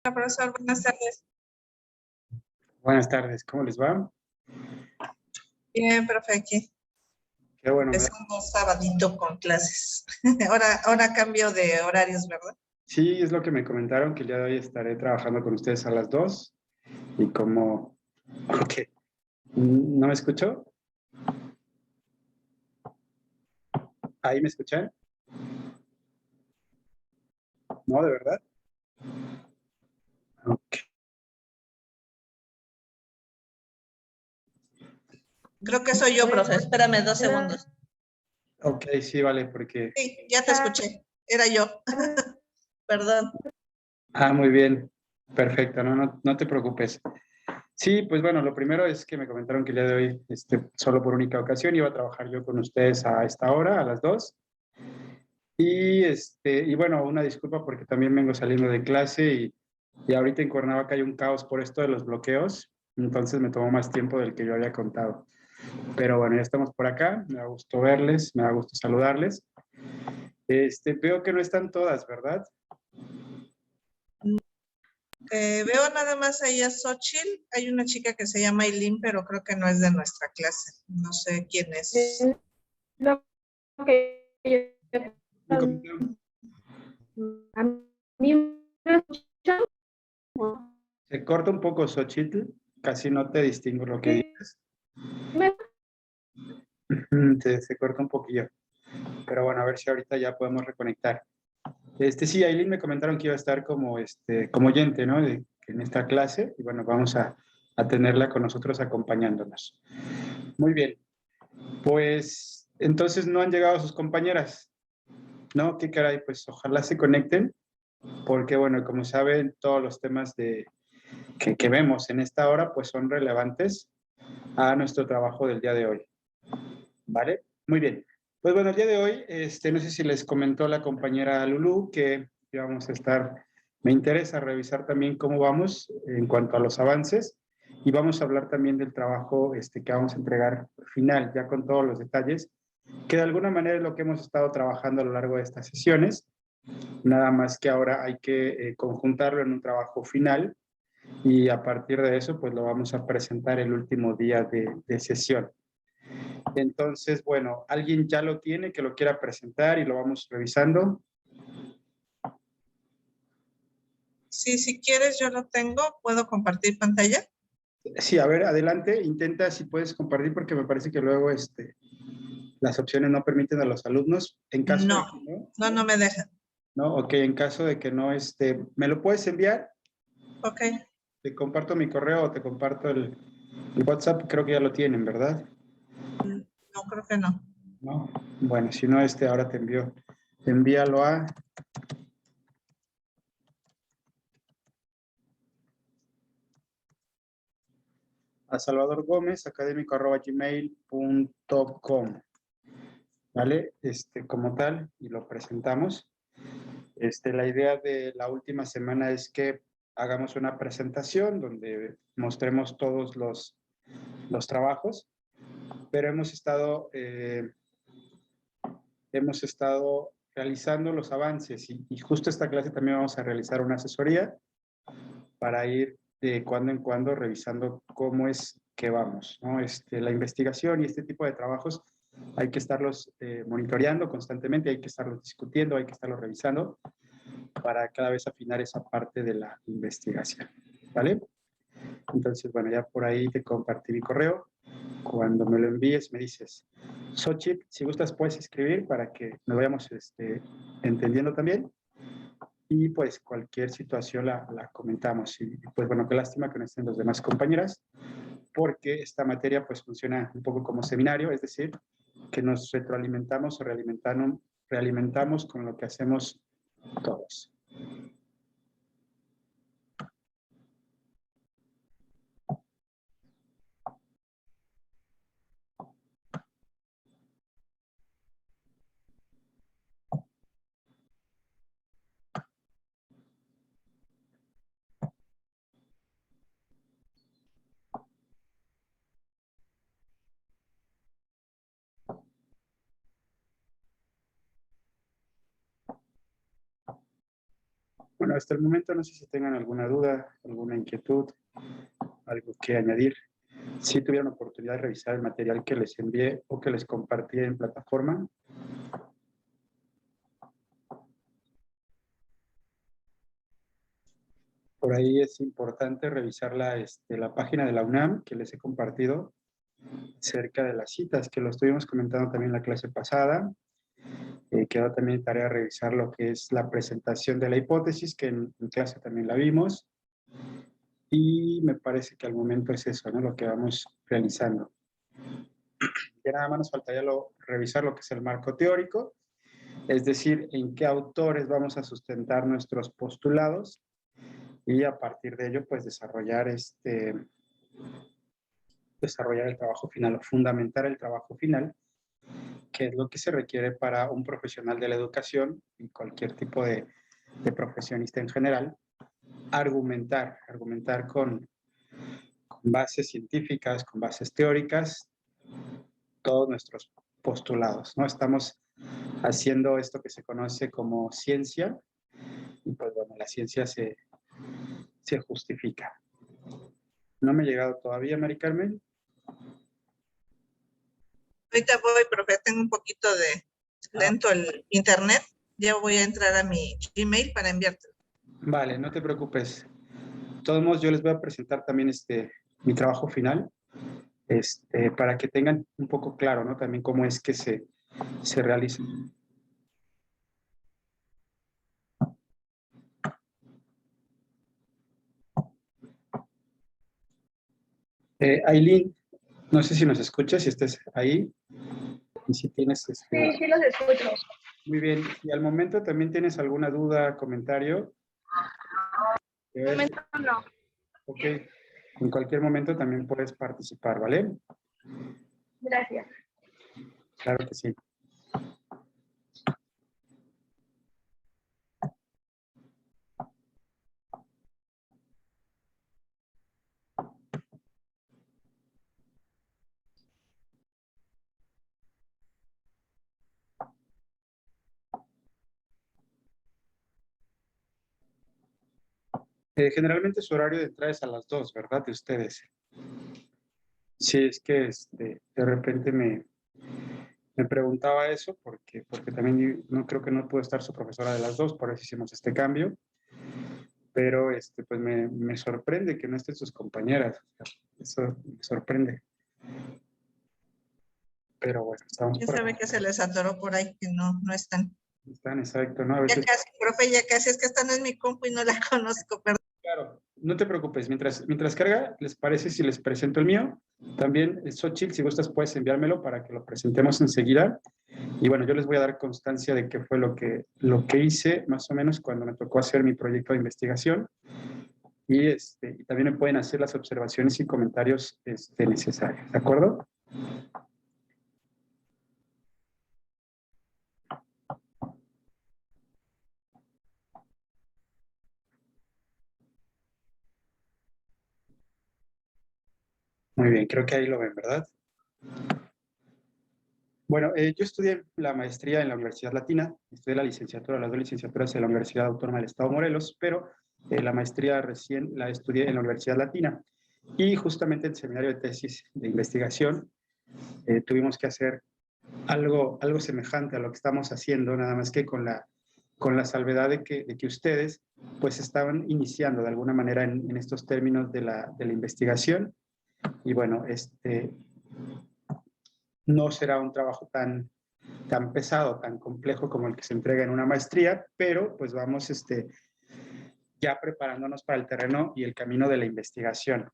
Hola, profesor, buenas tardes. Buenas tardes, ¿cómo les va? Bien, profe, aquí. Qué bueno. Empezando sabadito con clases. Ahora cambio de horarios, ¿verdad? Sí, es lo que me comentaron, que el día de hoy estaré trabajando con ustedes a las 2. Y como... Ok. ¿No me escuchó? ¿Ahí me escuchan? ¿No, de verdad? Ok. Creo que soy yo, profe. Espérame 2 segundos. Ok, sí, vale, porque... Sí, ya te escuché. Era yo. Perdón. Ah, muy bien. Perfecto, no te preocupes. Sí, pues bueno, lo primero es que me comentaron que el día de hoy, solo por única ocasión, iba a trabajar yo con ustedes a esta hora, a las 2. Y bueno, una disculpa porque también vengo saliendo de clase y ahorita en Cuernavaca hay un caos por esto de los bloqueos, entonces me tomó más tiempo del que yo había contado. Pero bueno, ya estamos por acá, me da gusto verles, me da gusto saludarles. Veo que no están todas, ¿verdad? Veo nada más ahí a Xochitl. Hay una chica que se llama Eileen, pero creo que no es de nuestra clase. No sé quién es. Lo que Me comentaron. a mí me escuchan. Se corta un poco, Xochitl, casi no te distingo lo que dices. Se corta un poquillo. Pero bueno, a ver si ahorita ya podemos reconectar. Sí, Aileen me comentaron que iba a estar como oyente, ¿no? En esta clase, y bueno, vamos a tenerla con nosotros acompañándonos. Muy bien. Pues entonces no han llegado sus compañeras, ¿no? Qué caray, pues ojalá se conecten, porque bueno, como saben, todos los temas que vemos en esta hora, pues son relevantes a nuestro trabajo del día de hoy. ¿Vale? Muy bien. Pues bueno, el día de hoy, no sé si les comentó la compañera Lulú que íbamos a estar, me interesa revisar también cómo vamos en cuanto a los avances y vamos a hablar también del trabajo que vamos a entregar final, ya con todos los detalles, que de alguna manera es lo que hemos estado trabajando a lo largo de estas sesiones, nada más que ahora hay que conjuntarlo en un trabajo final y a partir de eso, pues lo vamos a presentar el último día de sesión. Entonces, bueno, ¿alguien ya lo tiene que lo quiera presentar y lo vamos revisando? Sí, si quieres, yo lo tengo. ¿Puedo compartir pantalla? Sí, a ver, adelante, intenta si puedes compartir porque me parece que luego las opciones no permiten a los alumnos. En caso de que no me deja. no, ok, en caso de que no, ¿me lo puedes enviar? Ok. Te comparto mi correo o te comparto el WhatsApp, creo que ya lo tienen, ¿verdad? No, creo que no. ¿No? Bueno, si no, ahora te envío. Envíalo a Salvador Gómez, académico@gmail.com. ¿Vale? Como tal, y lo presentamos. La idea de la última semana es que hagamos una presentación donde mostremos todos los trabajos, pero hemos estado realizando los avances y justo esta clase también vamos a realizar una asesoría para ir de cuando en cuando revisando cómo es que vamos, ¿no? La investigación y este tipo de trabajos hay que estarlos monitoreando constantemente, hay que estarlos discutiendo, hay que estarlos revisando para cada vez afinar esa parte de la investigación, ¿vale? Entonces, bueno, ya por ahí te compartí mi correo. Cuando me lo envíes, me dices, Xochitl, si gustas puedes escribir para que nos vayamos entendiendo también. Y pues cualquier situación la comentamos. Y pues bueno, qué lástima que no estén los demás compañeras, porque esta materia pues funciona un poco como seminario, es decir, que nos retroalimentamos o realimentamos con lo que hacemos todos. Bueno, hasta el momento no sé si tengan alguna duda, alguna inquietud, algo que añadir. Si tuvieron oportunidad de revisar el material que les envié o que les compartí en plataforma. Por ahí es importante revisar la página de la UNAM que les he compartido cerca de las citas, que lo estuvimos comentando también en la clase pasada. Quedó también tarea revisar lo que es la presentación de la hipótesis, que en clase también la vimos. Y me parece que al momento es eso, ¿no? Lo que vamos realizando. Ya nada más nos faltaría revisar lo que es el marco teórico, es decir, en qué autores vamos a sustentar nuestros postulados y a partir de ello, pues desarrollar el trabajo final o fundamentar el trabajo final, que es lo que se requiere para un profesional de la educación y cualquier tipo de profesionista en general, argumentar con bases científicas, con bases teóricas, todos nuestros postulados, ¿no? Estamos haciendo esto que se conoce como ciencia y pues bueno, la ciencia se justifica. No me ha llegado todavía, Mari Carmen. Ahorita voy, profe, tengo un poquito de lento el internet. Ya voy a entrar a mi Gmail para enviártelo. Vale, no te preocupes. De todos modos, yo les voy a presentar también mi trabajo final, para que tengan un poco claro, ¿no? También cómo es que se realiza. Aileen, no sé si nos escuchas, si estés ahí. Y si tienes... Sí, sí los escucho. Muy bien. Y al momento también tienes alguna duda, comentario. De momento no. Ok. En cualquier momento también puedes participar, ¿vale? Gracias. Claro que sí. Generalmente su horario de entrada es a las 2, ¿verdad? De ustedes. Sí, es que de repente me preguntaba eso porque también no creo que no pudo estar su profesora de las 2, por eso hicimos este cambio. Pero pues me sorprende que no estén sus compañeras. Eso me sorprende. Pero bueno, estamos ¿Quién por sabe ahí. que se les atoró por ahí, que no están? Están, exacto, ¿no? A Ya veces, casi, profe, ya casi. Es que esta no es mi compu y no la conozco, perdón. claro, no te preocupes. Mientras carga, ¿les parece si les presento el mío? También, Xochitl, si gustas, puedes enviármelo para que lo presentemos enseguida. Y bueno, yo les voy a dar constancia de qué fue lo que hice, más o menos, cuando me tocó hacer mi proyecto de investigación. Y también me pueden hacer las observaciones y comentarios necesarios, ¿de acuerdo? Muy bien, creo que ahí lo ven, ¿verdad? Bueno, yo estudié la maestría en la Universidad Latina, estudié la licenciatura, las dos licenciaturas en la Universidad Autónoma del Estado de Morelos, pero la maestría recién la estudié en la Universidad Latina. Y justamente en el seminario de tesis de investigación tuvimos que hacer algo semejante a lo que estamos haciendo, nada más que con la salvedad de que ustedes pues estaban iniciando de alguna manera en estos términos de la investigación. Y bueno, no será un trabajo tan pesado, tan complejo como el que se entrega en una maestría, pero pues vamos ya preparándonos para el terreno y el camino de la investigación.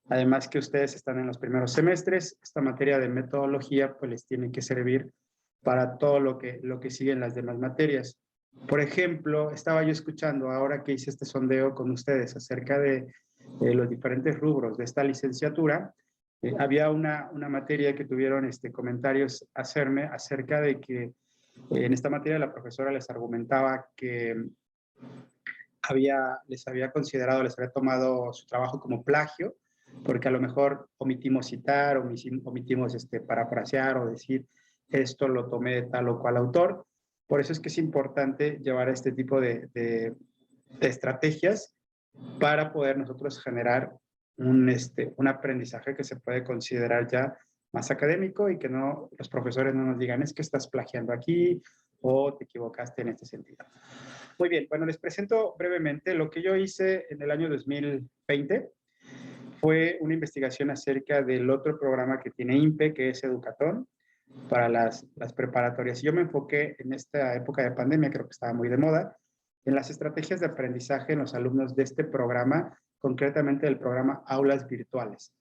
Además que ustedes están en los primeros semestres, esta materia de metodología pues les tiene que servir para todo lo que sigue en las demás materias. Por ejemplo, estaba yo escuchando ahora que hice este sondeo con ustedes acerca de los diferentes rubros de esta licenciatura. Había una materia que tuvieron comentarios a hacerme acerca de que en esta materia la profesora les argumentaba que les había considerado, les había tomado su trabajo como plagio, porque a lo mejor omitimos citar, omitimos parafrasear o decir esto lo tomé de tal o cual autor. Por eso es que es importante llevar este tipo de estrategias para poder nosotros generar un aprendizaje que se puede considerar ya más académico y que no, los profesores no nos digan es que estás plagiando aquí o te equivocaste en este sentido. Muy bien, bueno, les presento brevemente lo que yo hice en el año 2020. Fue una investigación acerca del otro programa que tiene INPE, que es Educatón, para las preparatorias. Yo me enfoqué en esta época de pandemia, creo que estaba muy de moda, en las estrategias de aprendizaje en los alumnos de este programa, concretamente del programa Aulas Virtuales,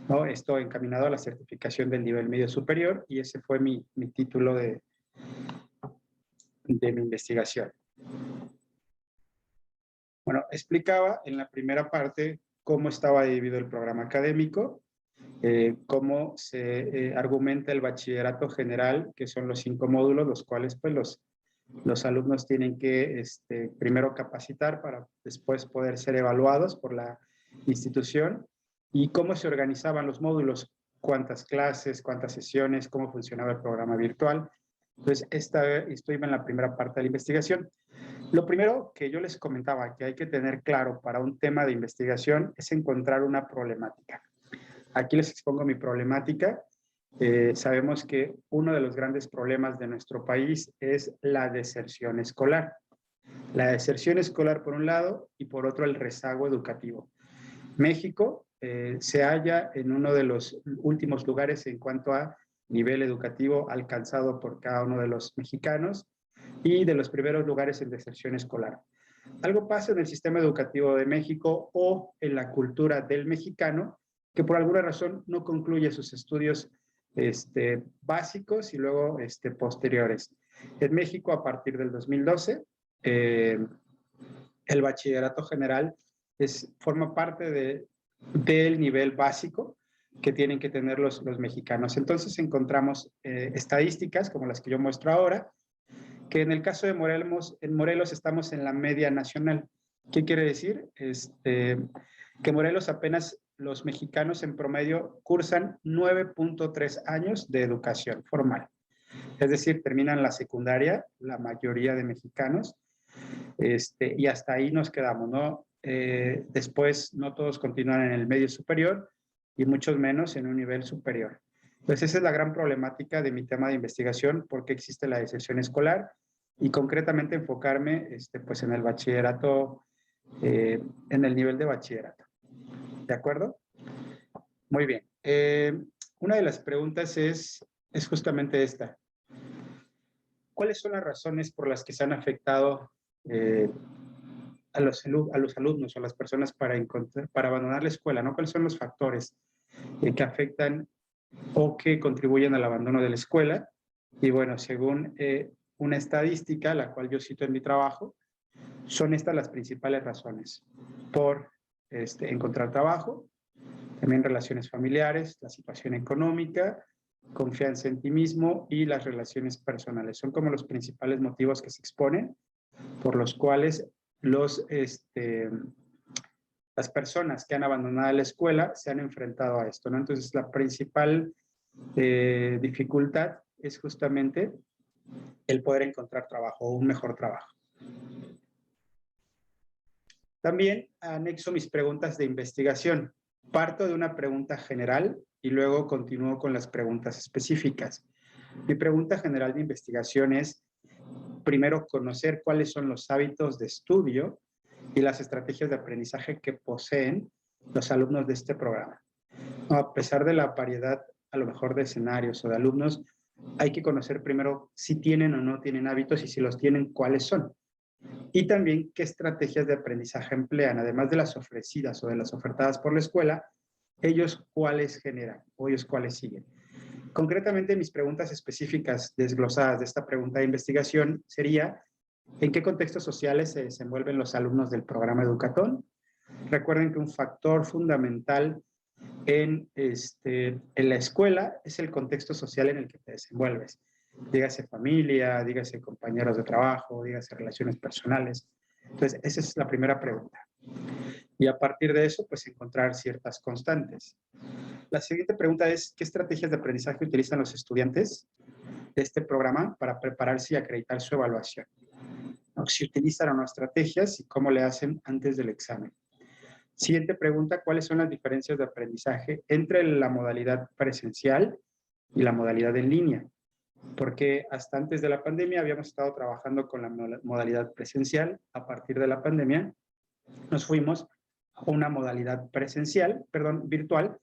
¿no? Esto encaminado a la certificación del nivel medio superior y ese fue mi título de mi investigación. Bueno, explicaba en la primera parte cómo estaba dividido el programa académico, cómo se argumenta el bachillerato general, que son los 5 módulos, los cuales pues los alumnos tienen que primero capacitar para después poder ser evaluados por la institución, y cómo se organizaban los módulos, cuántas clases, cuántas sesiones, cómo funcionaba el programa virtual. Entonces, estoy en la primera parte de la investigación. Lo primero que yo les comentaba que hay que tener claro para un tema de investigación es encontrar una problemática. Aquí les expongo mi problemática. Sabemos que uno de los grandes problemas de nuestro país es la deserción escolar. La deserción escolar por un lado y por otro el rezago educativo. México se halla en uno de los últimos lugares en cuanto a nivel educativo alcanzado por cada uno de los mexicanos y de los primeros lugares en deserción escolar. Algo pasa en el sistema educativo de México o en la cultura del mexicano que por alguna razón no concluye sus estudios básicos y luego posteriores. En México, a partir del 2012, el bachillerato general forma parte del nivel básico que tienen que tener los mexicanos. Entonces encontramos estadísticas como las que yo muestro ahora, que en el caso de Morelos, en Morelos estamos en la media nacional. ¿Qué quiere decir? Que Morelos apenas los mexicanos en promedio cursan 9.3 años de educación formal. Es decir, terminan la secundaria, la mayoría de mexicanos, y hasta ahí nos quedamos, ¿no? Después no todos continúan en el medio superior y muchos menos en un nivel superior. Entonces esa es la gran problemática de mi tema de investigación, porque existe la deserción escolar y concretamente enfocarme pues en el bachillerato, en el nivel de bachillerato. ¿De acuerdo? Muy bien. Una de las preguntas es justamente esta. ¿Cuáles son las razones por las que se han afectado a los alumnos o a las personas para abandonar la escuela, ¿no? ¿Cuáles son los factores que afectan o que contribuyen al abandono de la escuela? Y bueno, según una estadística, la cual yo cito en mi trabajo, son estas las principales razones. Por encontrar trabajo, también relaciones familiares, la situación económica, confianza en ti mismo y las relaciones personales. Son como los principales motivos que se exponen por los cuales las personas que han abandonado la escuela se han enfrentado a esto, ¿no? Entonces, la principal dificultad es justamente el poder encontrar trabajo o un mejor trabajo. También anexo mis preguntas de investigación. Parto de una pregunta general y luego continúo con las preguntas específicas. Mi pregunta general de investigación es, primero, conocer cuáles son los hábitos de estudio y las estrategias de aprendizaje que poseen los alumnos de este programa. A pesar de la variedad, a lo mejor, de escenarios o de alumnos, hay que conocer primero si tienen o no tienen hábitos y si los tienen, cuáles son. Y también qué estrategias de aprendizaje emplean, además de las ofrecidas o de las ofertadas por la escuela, ellos cuáles generan o ellos cuáles siguen. Concretamente, mis preguntas específicas desglosadas de esta pregunta de investigación sería, ¿en qué contextos sociales se desenvuelven los alumnos del programa Educatón? Recuerden que un factor fundamental en la escuela es el contexto social en el que te desenvuelves. Dígase familia, dígase compañeros de trabajo, dígase relaciones personales. Entonces, esa es la primera pregunta. Y a partir de eso, pues encontrar ciertas constantes. La siguiente pregunta es, ¿qué estrategias de aprendizaje utilizan los estudiantes de este programa para prepararse y acreditar su evaluación? si utilizan o no estrategias y cómo le hacen antes del examen. Siguiente pregunta, ¿cuáles son las diferencias de aprendizaje entre la modalidad presencial y la modalidad en línea? Porque hasta antes de la pandemia habíamos estado trabajando con la modalidad presencial. A partir de la pandemia nos fuimos a una modalidad presencial, perdón, virtual,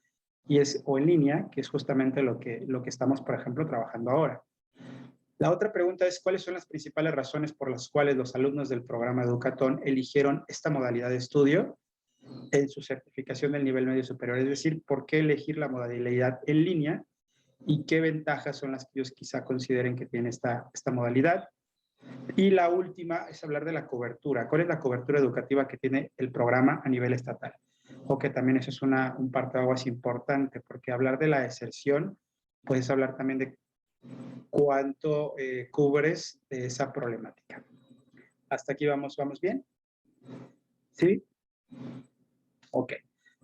o en línea, que es justamente lo que estamos, por ejemplo, trabajando ahora. La otra pregunta es, ¿cuáles son las principales razones por las cuales los alumnos del programa Educatón eligieron esta modalidad de estudio en su certificación del nivel medio superior? Es decir, ¿por qué elegir la modalidad en línea y qué ventajas son las que ellos quizá consideren que tiene esta modalidad? Y la última es hablar de la cobertura. ¿Cuál es la cobertura educativa que tiene el programa a nivel estatal? O que también eso es un parteaguas importante, porque hablar de la deserción, puedes hablar también de cuánto cubres de esa problemática. ¿Hasta aquí vamos bien? ¿Sí? Ok.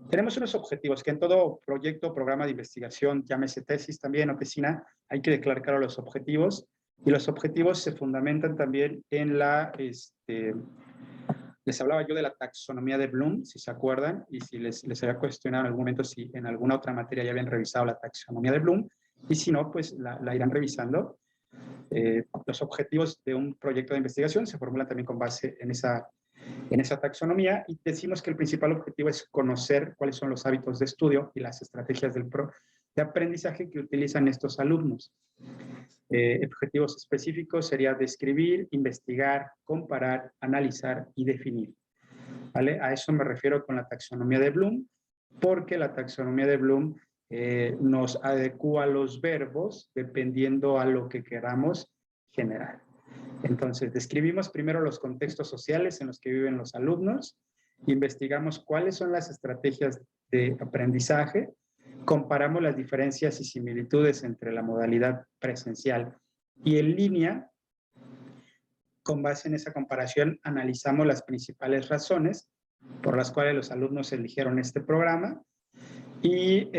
Tenemos unos objetivos que en todo proyecto, programa de investigación, llámese tesis también o tesina, hay que declarar claro los objetivos. Y los objetivos se fundamentan también en les hablaba yo de la taxonomía de Bloom, si se acuerdan, y si les había cuestionado en algún momento si en alguna otra materia ya habían revisado la taxonomía de Bloom, y si no, pues la irán revisando. Los objetivos de un proyecto de investigación se formulan también con base en esa taxonomía, y decimos que el principal objetivo es conocer cuáles son los hábitos de estudio y las estrategias de aprendizaje que utilizan estos alumnos. Objetivos específicos sería describir, investigar, comparar, analizar y definir. ¿Vale? A eso me refiero con la taxonomía de Bloom, porque la taxonomía de Bloom nos adecúa los verbos dependiendo a lo que queramos generar. Entonces, describimos primero los contextos sociales en los que viven los alumnos, investigamos cuáles son las estrategias de aprendizaje, comparamos las diferencias y similitudes entre la modalidad presencial y en línea. Con base en esa comparación, analizamos las principales razones por las cuales los alumnos eligieron este programa y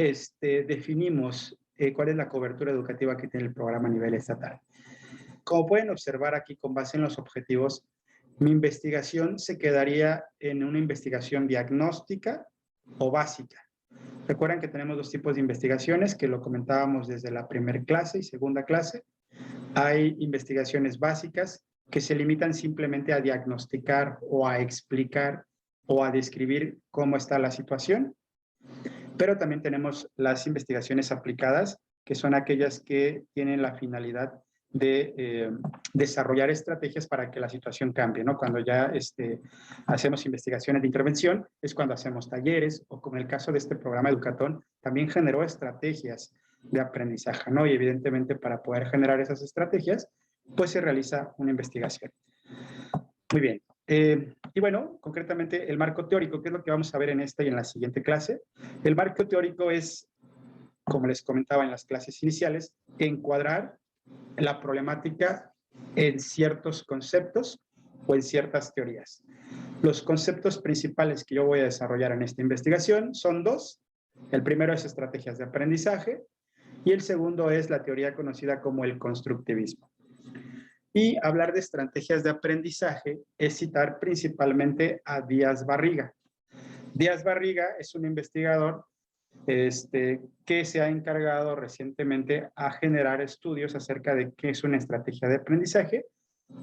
definimos cuál es la cobertura educativa que tiene el programa a nivel estatal. Como pueden observar aquí, con base en los objetivos, mi investigación se quedaría en una investigación diagnóstica o básica. Recuerden que tenemos dos tipos de investigaciones, que lo comentábamos desde la primera clase y segunda clase. Hay investigaciones básicas que se limitan simplemente a diagnosticar o a explicar o a describir cómo está la situación. Pero también tenemos las investigaciones aplicadas, que son aquellas que tienen la finalidad de desarrollar estrategias para que la situación cambie, ¿no? Cuando ya hacemos investigaciones de intervención, es cuando hacemos talleres, o como en el caso de este programa Educatón, también generó estrategias de aprendizaje, ¿no? Y evidentemente para poder generar esas estrategias, pues se realiza una investigación. Muy bien. Y bueno, concretamente el marco teórico, que es lo que vamos a ver en esta y en la siguiente clase. El marco teórico es, como les comentaba en las clases iniciales, encuadrar la problemática en ciertos conceptos o en ciertas teorías. Los conceptos principales que yo voy a desarrollar en esta investigación son dos. El primero es estrategias de aprendizaje y el segundo es la teoría conocida como el constructivismo. Y hablar de estrategias de aprendizaje es citar principalmente a Díaz Barriga. Díaz Barriga es un investigador que se ha encargado recientemente a generar estudios acerca de qué es una estrategia de aprendizaje,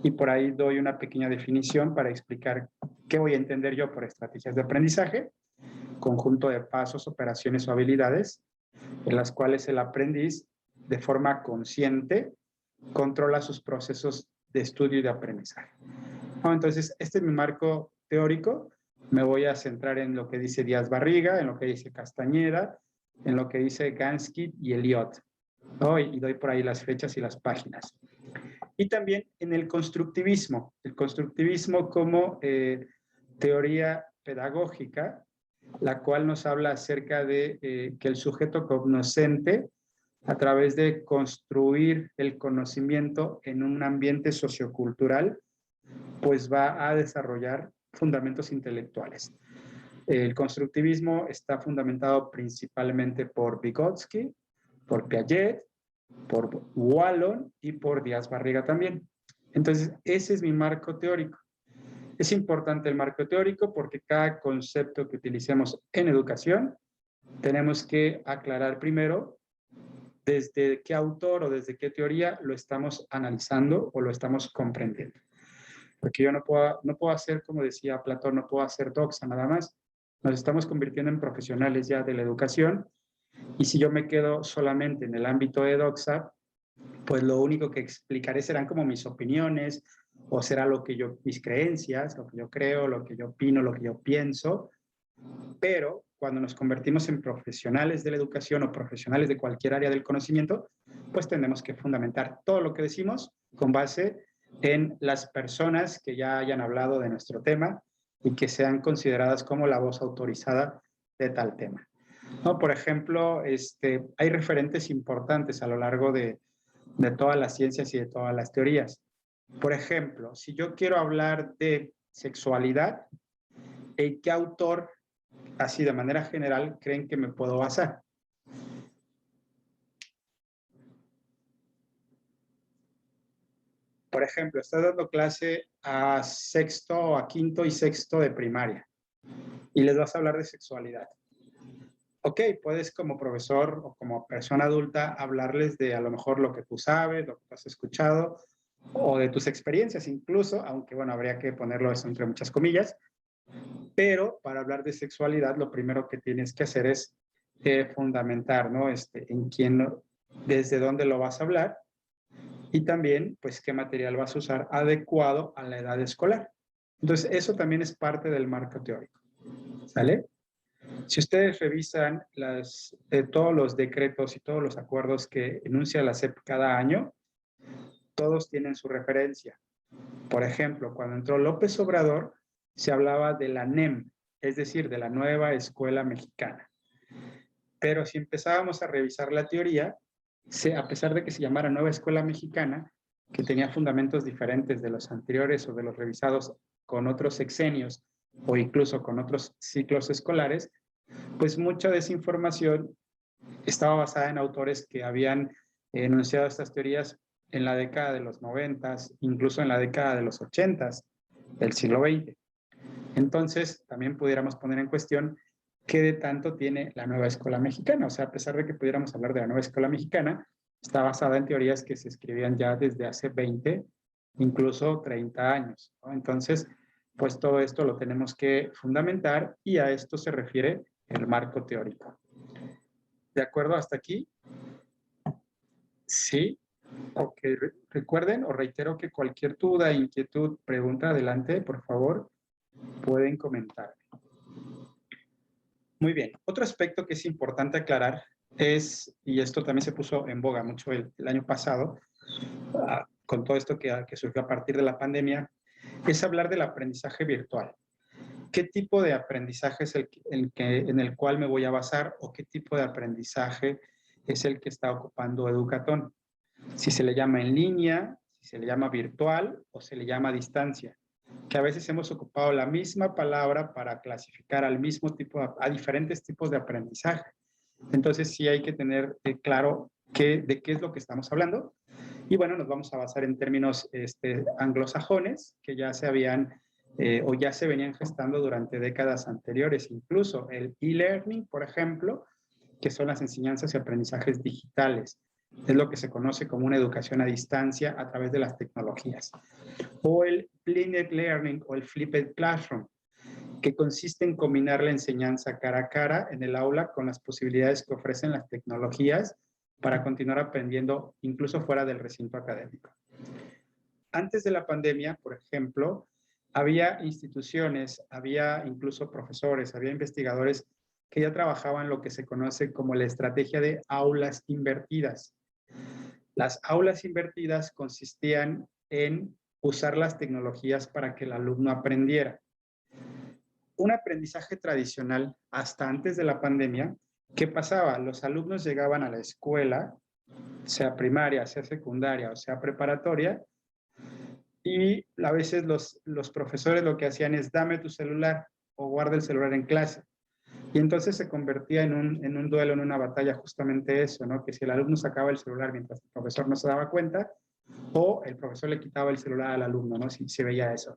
y por ahí doy una pequeña definición para explicar qué voy a entender yo por estrategias de aprendizaje: conjunto de pasos, operaciones o habilidades en las cuales el aprendiz, de forma consciente, controla sus procesos de estudio y de aprendizaje. Entonces, este es mi marco teórico. Me voy a centrar en lo que dice Díaz Barriga, en lo que dice Castañeda, en lo que dice Gansky y Eliot, ¿no? Y doy por ahí las fechas y las páginas. Y también en el constructivismo como teoría pedagógica, la cual nos habla acerca de que el sujeto cognoscente, a través de construir el conocimiento en un ambiente sociocultural, pues va a desarrollar fundamentos intelectuales. El constructivismo está fundamentado principalmente por Vygotsky, por Piaget, por Wallon y por Díaz Barriga también. Entonces, ese es mi marco teórico. Es importante el marco teórico porque cada concepto que utilicemos en educación, tenemos que aclarar primero desde qué autor o desde qué teoría lo estamos analizando o lo estamos comprendiendo. Porque yo no puedo hacer, como decía Platón, no puedo hacer doxa nada más. Nos estamos convirtiendo en profesionales ya de la educación, y si yo me quedo solamente en el ámbito de doxa, pues lo único que explicaré serán como mis opiniones, o será mis creencias, lo que yo creo, lo que yo opino, lo que yo pienso. Pero cuando nos convertimos en profesionales de la educación o profesionales de cualquier área del conocimiento, pues tenemos que fundamentar todo lo que decimos con base en las personas que ya hayan hablado de nuestro tema y que sean consideradas como la voz autorizada de tal tema, ¿no? Por ejemplo, hay referentes importantes a lo largo de todas las ciencias y de todas las teorías. Por ejemplo, si yo quiero hablar de sexualidad, ¿en qué autor, así de manera general, creen que me puedo basar? Por ejemplo, estoy dando clase a sexto, a quinto y sexto de primaria y les vas a hablar de sexualidad. Ok, puedes como profesor o como persona adulta hablarles de a lo mejor lo que tú sabes, lo que tú has escuchado o de tus experiencias incluso, aunque bueno, habría que ponerlo eso entre muchas comillas. Pero para hablar de sexualidad, lo primero que tienes que hacer es fundamentar, ¿no? En quién, desde dónde lo vas a hablar y también, pues, qué material vas a usar adecuado a la edad escolar. Entonces, eso también es parte del marco teórico. ¿Sale? Si ustedes revisan todos los decretos y todos los acuerdos que enuncia la SEP cada año, todos tienen su referencia. Por ejemplo, cuando entró López Obrador, se hablaba de la NEM, es decir, de la Nueva Escuela Mexicana. Pero si empezábamos a revisar la teoría, a pesar de que se llamara Nueva Escuela Mexicana, que tenía fundamentos diferentes de los anteriores o de los revisados con otros sexenios o incluso con otros ciclos escolares, pues mucha de esa información estaba basada en autores que habían enunciado estas teorías en la década de los 90, incluso en la década de los 80 del siglo XX. Entonces, también pudiéramos poner en cuestión qué de tanto tiene la Nueva Escuela Mexicana. O sea, a pesar de que pudiéramos hablar de la Nueva Escuela Mexicana, está basada en teorías que se escribían ya desde hace 20, incluso 30 años, ¿no? Entonces, pues todo esto lo tenemos que fundamentar y a esto se refiere el marco teórico. ¿De acuerdo hasta aquí? Sí. Ok, recuerden o reitero que cualquier duda, inquietud, pregunta, adelante, por favor, pueden comentar. Muy bien. Otro aspecto que es importante aclarar es, y esto también se puso en boga mucho el año pasado, con todo esto que surgió a partir de la pandemia, es hablar del aprendizaje virtual. ¿Qué tipo de aprendizaje es en el cual me voy a basar o qué tipo de aprendizaje es el que está ocupando Educatón? Si se le llama en línea, si se le llama virtual o se le llama a distancia, que a veces hemos ocupado la misma palabra para clasificar al mismo tipo, a diferentes tipos de aprendizaje. Entonces sí hay que tener claro de qué es lo que estamos hablando. Y bueno, nos vamos a basar en términos anglosajones que ya se habían o ya se venían gestando durante décadas anteriores, incluso el e-learning, por ejemplo, que son las enseñanzas y aprendizajes digitales. Es lo que se conoce como una educación a distancia a través de las tecnologías. O el blended learning o el flipped classroom, que consiste en combinar la enseñanza cara a cara en el aula con las posibilidades que ofrecen las tecnologías para continuar aprendiendo incluso fuera del recinto académico. Antes de la pandemia, por ejemplo, había instituciones, había incluso profesores, había investigadores que ya trabajaban lo que se conoce como la estrategia de aulas invertidas. Las aulas invertidas consistían en usar las tecnologías para que el alumno aprendiera. Un aprendizaje tradicional hasta antes de la pandemia, ¿qué pasaba? Los alumnos llegaban a la escuela, sea primaria, sea secundaria o sea preparatoria, y a veces los profesores lo que hacían es dame tu celular o guarda el celular en clase. Y entonces se convertía en un duelo, en una batalla, justamente eso, ¿no? Que si el alumno sacaba el celular mientras el profesor no se daba cuenta, o el profesor le quitaba el celular al alumno, ¿no? Si se veía eso.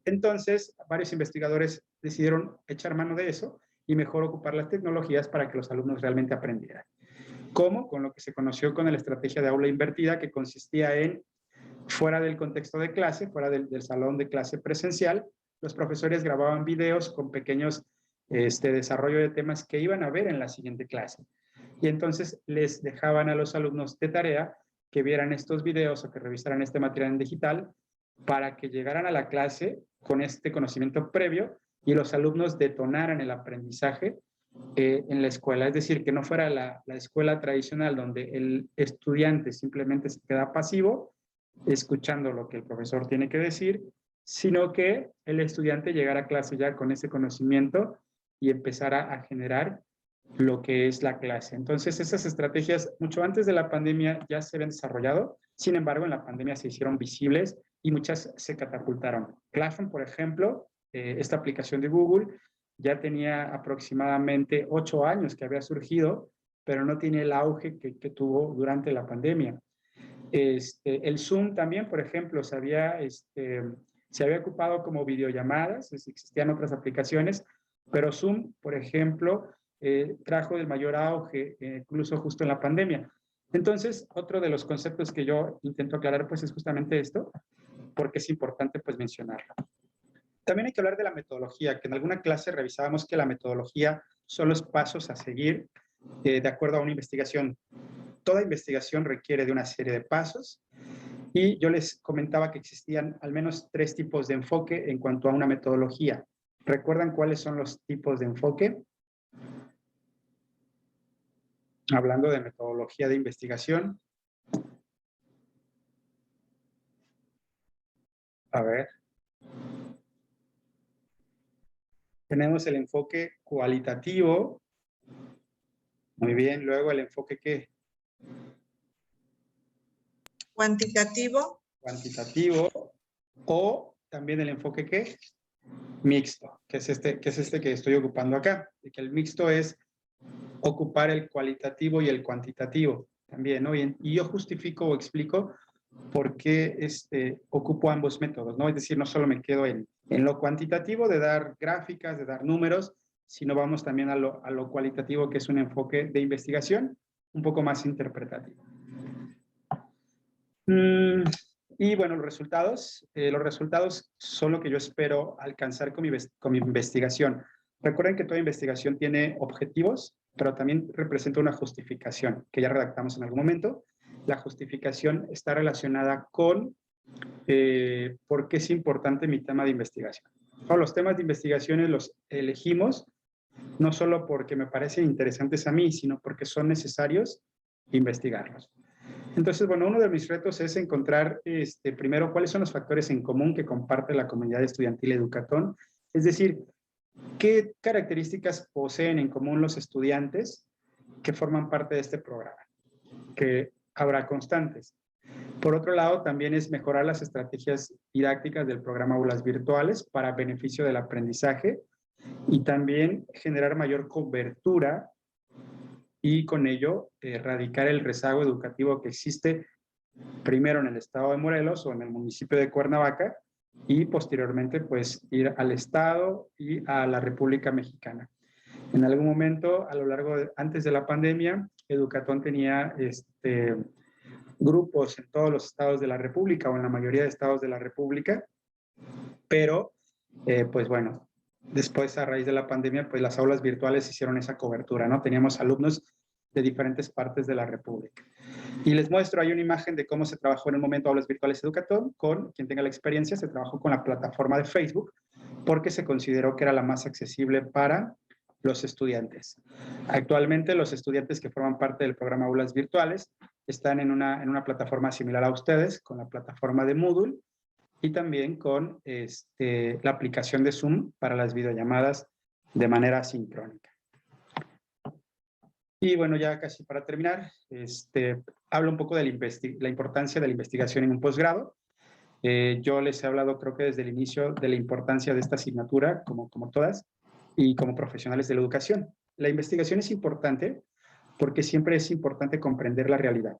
Entonces, varios investigadores decidieron echar mano de eso y mejor ocupar las tecnologías para que los alumnos realmente aprendieran. ¿Cómo? Con lo que se conoció con la estrategia de aula invertida, que consistía en, fuera del contexto de clase, fuera del salón de clase presencial, los profesores grababan videos con pequeños desarrollo de temas que iban a ver en la siguiente clase. Y entonces les dejaban a los alumnos de tarea que vieran estos videos o que revisaran este material en digital para que llegaran a la clase con este conocimiento previo y los alumnos detonaran el aprendizaje en la escuela. Es decir, que no fuera la escuela tradicional donde el estudiante simplemente se queda pasivo, escuchando lo que el profesor tiene que decir, sino que el estudiante llegara a clase ya con ese conocimiento y empezara a generar lo que es la clase. Entonces, esas estrategias, mucho antes de la pandemia, ya se habían desarrollado. Sin embargo, en la pandemia se hicieron visibles y muchas se catapultaron. Classroom, por ejemplo, esta aplicación de Google, ya tenía aproximadamente 8 años que había surgido, pero no tiene el auge que tuvo durante la pandemia. El Zoom también, por ejemplo, se había ocupado como videollamadas, existían otras aplicaciones, pero Zoom, por ejemplo, trajo el mayor auge, incluso justo en la pandemia. Entonces, otro de los conceptos que yo intento aclarar, pues, es justamente esto, porque es importante, pues, mencionarlo. También hay que hablar de la metodología, que en alguna clase revisábamos que la metodología son los pasos a seguir de acuerdo a una investigación. Toda investigación requiere de una serie de pasos y yo les comentaba que existían al menos 3 tipos de enfoque en cuanto a una metodología. ¿Recuerdan cuáles son los tipos de enfoque? Hablando de metodología de investigación. A ver. Tenemos el enfoque cualitativo. Muy bien. Luego el enfoque ¿qué? Cuantitativo. Cuantitativo. O también el enfoque ¿qué? Mixto, que es este que estoy ocupando acá. Y que el mixto es ocupar el cualitativo y el cuantitativo también, ¿no? Y yo justifico o explico por qué ocupo ambos métodos, ¿no? Es decir, no solo me quedo en lo cuantitativo de dar gráficas, de dar números, sino vamos también a lo cualitativo, que es un enfoque de investigación un poco más interpretativo. Y bueno, los resultados son lo que yo espero alcanzar con mi investigación. Recuerden que toda investigación tiene objetivos, pero también representa una justificación, que ya redactamos en algún momento. La justificación está relacionada con por qué es importante mi tema de investigación. Todos los temas de investigación los elegimos no solo porque me parecen interesantes a mí, sino porque son necesarios investigarlos. Entonces, bueno, uno de mis retos es encontrar, primero, cuáles son los factores en común que comparte la comunidad estudiantil Educatón. Es decir, qué características poseen en común los estudiantes que forman parte de este programa, que habrá constantes. Por otro lado, también es mejorar las estrategias didácticas del programa Aulas Virtuales para beneficio del aprendizaje y también generar mayor cobertura y con ello erradicar el rezago educativo que existe primero en el estado de Morelos o en el municipio de Cuernavaca y posteriormente pues ir al estado y a la República Mexicana. En algún momento, a lo largo antes de la pandemia, Educatón tenía grupos en todos los estados de la República o en la mayoría de estados de la República, pero pues bueno, después a raíz de la pandemia, pues las aulas virtuales hicieron esa cobertura, ¿no? Teníamos alumnos de diferentes partes de la República. Y les muestro, hay una imagen de cómo se trabajó en el momento Aulas Virtuales Educatón, con quien tenga la experiencia, se trabajó con la plataforma de Facebook, porque se consideró que era la más accesible para los estudiantes. Actualmente los estudiantes que forman parte del programa Aulas Virtuales están en una plataforma similar a ustedes, con la plataforma de Moodle, y también con la aplicación de Zoom para las videollamadas de manera sincrónica. Y bueno, ya casi para terminar, hablo un poco de la importancia de la investigación en un posgrado. Yo les he hablado, creo que desde el inicio, de la importancia de esta asignatura, como todas, y como profesionales de la educación. La investigación es importante porque siempre es importante comprender la realidad.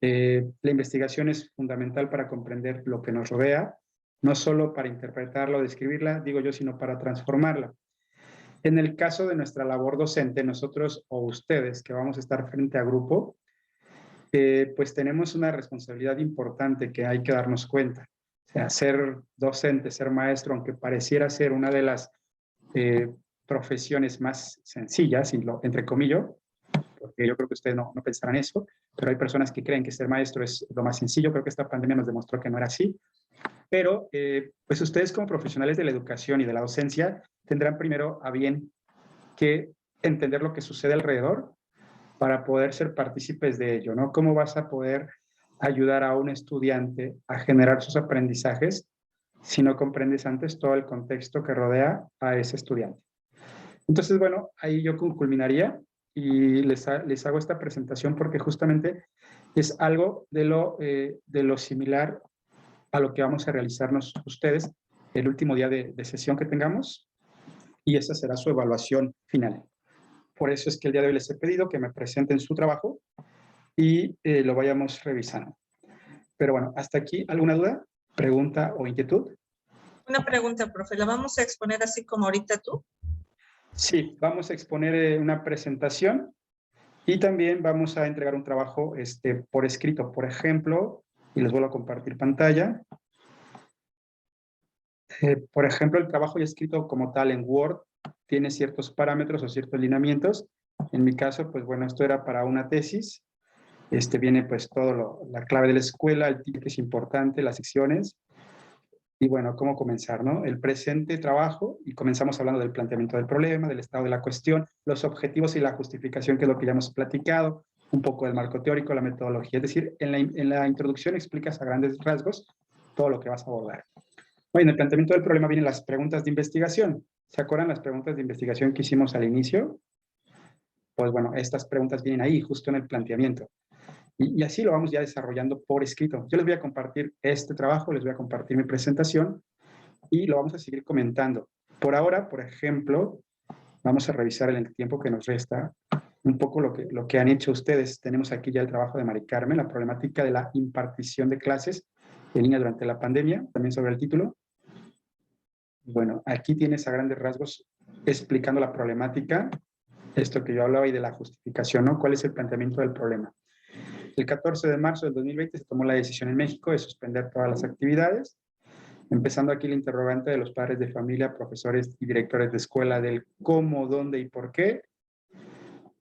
La investigación es fundamental para comprender lo que nos rodea, no solo para interpretarla o describirla, digo yo, sino para transformarla. En el caso de nuestra labor docente, nosotros o ustedes que vamos a estar frente a grupo, pues tenemos una responsabilidad importante que hay que darnos cuenta. O sea, ser docente, ser maestro, aunque pareciera ser una de las profesiones más sencillas, y entre comillas, porque yo creo que ustedes no pensarán eso, pero hay personas que creen que ser maestro es lo más sencillo. Creo que esta pandemia nos demostró que no era así. Pero, pues ustedes como profesionales de la educación y de la docencia tendrán primero a bien que entender lo que sucede alrededor para poder ser partícipes de ello, ¿no? ¿Cómo vas a poder ayudar a un estudiante a generar sus aprendizajes si no comprendes antes todo el contexto que rodea a ese estudiante? Entonces, bueno, ahí yo culminaría y les hago esta presentación porque justamente es algo de lo similar a lo que vamos a realizarnos ustedes el último día de sesión que tengamos, y esa será su evaluación final. Por eso es que el día de hoy les he pedido que me presenten su trabajo y lo vayamos revisando. Pero bueno, hasta aquí, ¿alguna duda, pregunta o inquietud? Una pregunta, profe, ¿la vamos a exponer así como ahorita tú? Sí, vamos a exponer una presentación y también vamos a entregar un trabajo por escrito, por ejemplo, y les vuelvo a compartir pantalla. Por ejemplo, el trabajo ya escrito como tal en Word tiene ciertos parámetros o ciertos lineamientos. En mi caso, pues bueno, esto era para una tesis. Viene pues todo la clave de la escuela, el título que es importante, las secciones. Y bueno, ¿cómo comenzar, no? El presente trabajo, y comenzamos hablando del planteamiento del problema, del estado de la cuestión, los objetivos y la justificación, que es lo que ya hemos platicado, un poco del marco teórico, la metodología. Es decir, en la introducción explicas a grandes rasgos todo lo que vas a abordar. Bueno, en el planteamiento del problema vienen las preguntas de investigación. ¿Se acuerdan las preguntas de investigación que hicimos al inicio? Pues bueno, estas preguntas vienen ahí, justo en el planteamiento. Y así lo vamos ya desarrollando por escrito. Yo les voy a compartir este trabajo, les voy a compartir mi presentación y lo vamos a seguir comentando. Por ahora, por ejemplo, vamos a revisar en el tiempo que nos resta un poco lo que han hecho ustedes. Tenemos aquí ya el trabajo de Mari Carmen, la problemática de la impartición de clases en línea durante la pandemia, también sobre el título. Bueno, aquí tienes a grandes rasgos explicando la problemática, esto que yo hablaba, y de la justificación, ¿no? ¿Cuál es el planteamiento del problema? El 14 de marzo del 2020 se tomó la decisión en México de suspender todas las actividades, empezando aquí el interrogante de los padres de familia, profesores y directores de escuela del cómo, dónde y por qué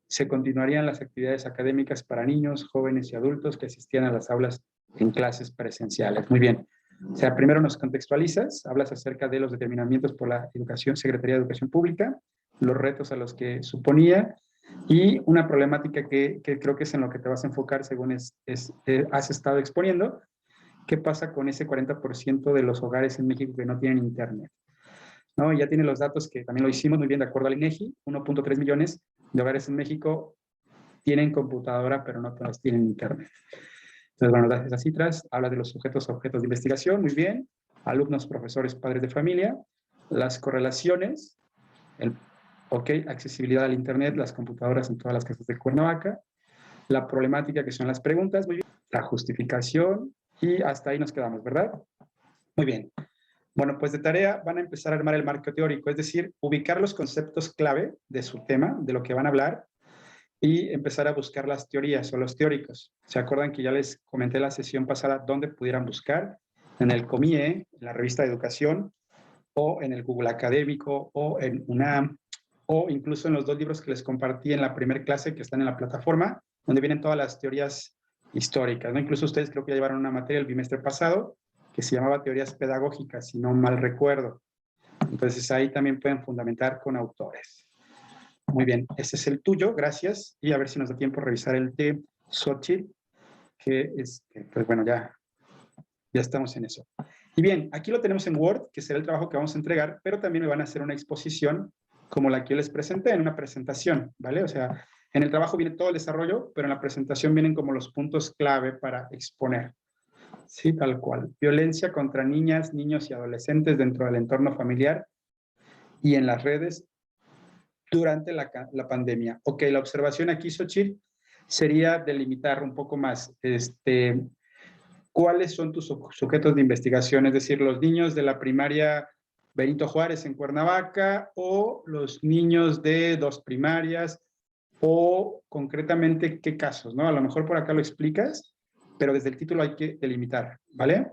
se continuarían las actividades académicas para niños, jóvenes y adultos que asistían a las aulas en clases presenciales. Muy bien. O sea, primero nos contextualizas, hablas acerca de los determinamientos por la Secretaría de Educación Pública, los retos a los que suponía y una problemática que creo que es en lo que te vas a enfocar según has estado exponiendo. ¿Qué pasa con ese 40% de los hogares en México que no tienen internet? ¿No? Ya tiene los datos que también lo hicimos muy bien de acuerdo al INEGI, 1.3 millones de hogares en México tienen computadora, pero no todos tienen internet. Entonces, bueno, das esas cifras, habla de los sujetos a objetos de investigación, muy bien, alumnos, profesores, padres de familia, las correlaciones, accesibilidad al internet, las computadoras en todas las casas de Cuernavaca, la problemática que son las preguntas, muy bien, la justificación, y hasta ahí nos quedamos, ¿verdad? Muy bien. Bueno, pues de tarea van a empezar a armar el marco teórico, es decir, ubicar los conceptos clave de su tema, de lo que van a hablar, y empezar a buscar las teorías o los teóricos. ¿Se acuerdan que ya les comenté la sesión pasada dónde pudieran buscar? En el COMIE, en la revista de educación, o en el Google Académico, o en UNAM, o incluso en los 2 libros que les compartí en la primera clase que están en la plataforma, donde vienen todas las teorías históricas, ¿no? Incluso ustedes creo que ya llevaron una materia el bimestre pasado que se llamaba teorías pedagógicas, si no mal recuerdo. Entonces ahí también pueden fundamentar con autores. Muy bien, ese es el tuyo, gracias. Y a ver si nos da tiempo a revisar el de Xochitl, que es, pues bueno, ya estamos en eso. Y bien, aquí lo tenemos en Word, que será el trabajo que vamos a entregar, pero también me van a hacer una exposición como la que yo les presenté, en una presentación, ¿vale? O sea, en el trabajo viene todo el desarrollo, pero en la presentación vienen como los puntos clave para exponer. Sí, tal cual. Violencia contra niñas, niños y adolescentes dentro del entorno familiar y en las redes durante la pandemia. Ok, la observación aquí, Xochitl, sería delimitar un poco más, ¿cuáles son tus sujetos de investigación? Es decir, los niños de la primaria Benito Juárez en Cuernavaca o los niños de 2 primarias o concretamente qué casos, ¿no? A lo mejor por acá lo explicas, pero desde el título hay que delimitar, ¿vale?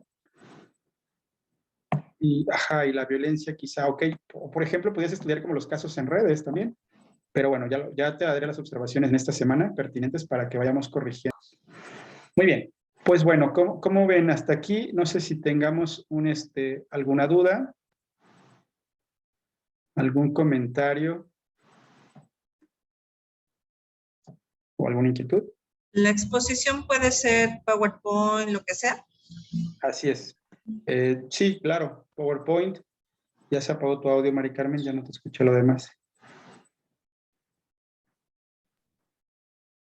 Y la violencia quizá, ok. O por ejemplo, podrías estudiar como los casos en redes también, pero bueno, ya te daré las observaciones en esta semana pertinentes para que vayamos corrigiendo. Muy bien, pues bueno, ¿cómo ven hasta aquí? No sé si tengamos alguna duda, algún comentario o alguna inquietud. La exposición puede ser PowerPoint, lo que sea. Así es. Sí, claro, PowerPoint. Ya se apagó tu audio, Mari Carmen, ya no te escuché lo demás.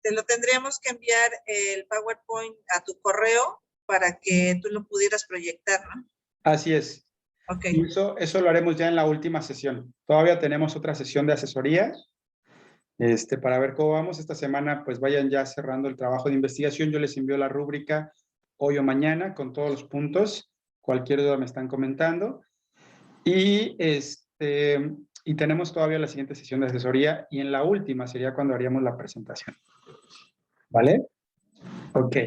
Te lo tendríamos que enviar el PowerPoint a tu correo para que tú lo pudieras proyectar, ¿no? Así es. Ok. Y eso lo haremos ya en la última sesión. Todavía tenemos otra sesión de asesoría para ver cómo vamos. Esta semana, pues vayan ya cerrando el trabajo de investigación. Yo les envío la rúbrica hoy o mañana con todos los puntos. Cualquier duda me están comentando. Y tenemos todavía la siguiente sesión de asesoría y en la última sería cuando haríamos la presentación. ¿Vale? Ok.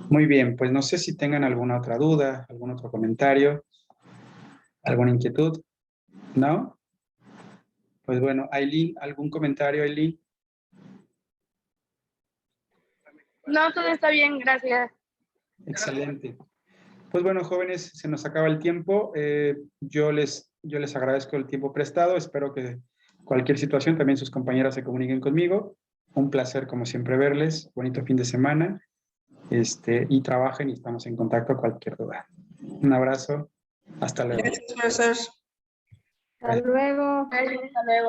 Muy bien, pues no sé si tengan alguna otra duda, algún otro comentario, alguna inquietud. ¿No? Pues bueno, Aileen, ¿algún comentario, Aileen? No, todo está bien, gracias. Excelente. Pues bueno, jóvenes, se nos acaba el tiempo. Yo les agradezco el tiempo prestado. Espero que cualquier situación, también sus compañeras se comuniquen conmigo. Un placer, como siempre, verles. Bonito fin de semana. Y trabajen y estamos en contacto a cualquier duda. Un abrazo. Hasta luego. Gracias, profesor. Hasta luego. Hasta luego.